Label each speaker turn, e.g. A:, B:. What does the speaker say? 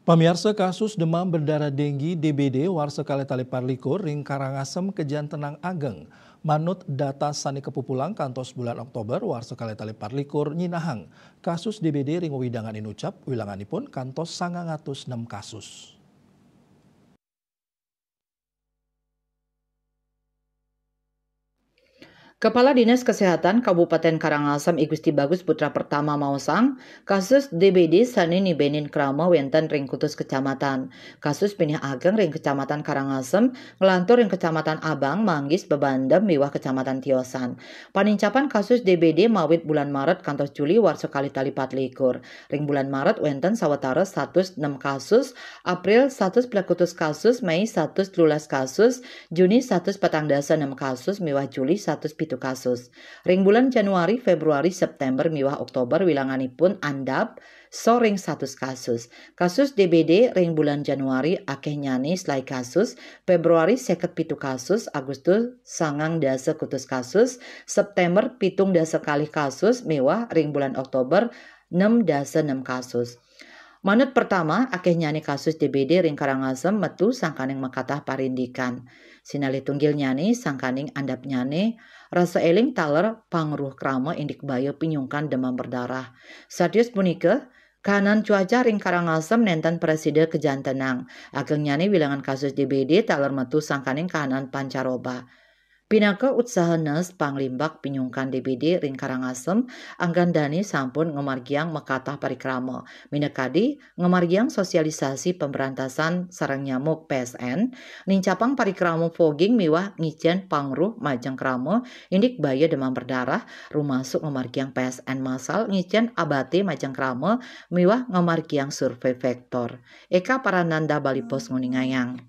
A: Pamirsa kasus demam berdarah denggi DBD warsa kaletali parlikur ring Karangasem kejan tenang ageng. Manut data Sani Kepupulang kantos bulan Oktober warsa kaletali parlikur nyinahang. Kasus DBD ring widangan inucap wilanganipun kantos 906 kasus.
B: Kepala Dinas Kesehatan Kabupaten Karangasem I Gusti Bagus Putra Pertama Mausang, kasus DBD sani nibenin krama wenten ring kutus kecamatan. Kasus pinih ageng ring kecamatan Karangasem, ngelantur ring kecamatan Abang, Manggis, Bebandem, miwah kecamatan Tiosan. Panincapan kasus DBD mawit bulan Maret kantos Juli warsa kalitali 24. Ring bulan Maret wenten sawetara 106 kasus, April 100 kutus kasus, Mei 113 kasus, Juni 146 kasus, miwah Juli 107 kasus. Ring bulan Januari, Februari, September, miwah Oktober wilanganipun andap ring 100 kasus. Kasus DBD ring bulan Januari akeh nyani selai kasus, Februari 57 kasus, Agustus 9 kutus kasus, September 7 kali kasus, miwah ring bulan Oktober 6 kasus. Manut pertama, akeh nyani kasus DBD ring Karangasem metu sangkaning makatah parindikan. Sinali tunggil nyani sangkaning andap nyani, rasa eling taler pangruh krama indik bayo pinyungkan demam berdarah. Sadius punika, kahanan cuaca ring Karangasem nenten preside kejan tenang. Ageng nyani wilangan kasus DBD taler metu sangkaning kahanan pancaroba. Pinaka utsahanes panglimbak pinyungkan DBD ring Karangasem anggandani sampun ngemargiang mekatah parikrama. Minekadi ngemargiang sosialisasi pemberantasan sarang nyamuk PSN, nincapang parikrama fogging miwah ngicen pangruh majeng krama indik baya demam berdarah, rumasuk ngemargiang PSN masal ngicen abate majeng krama miwah ngemargiang survei vektor. Eka Parananda Bali Pos Nguningayang.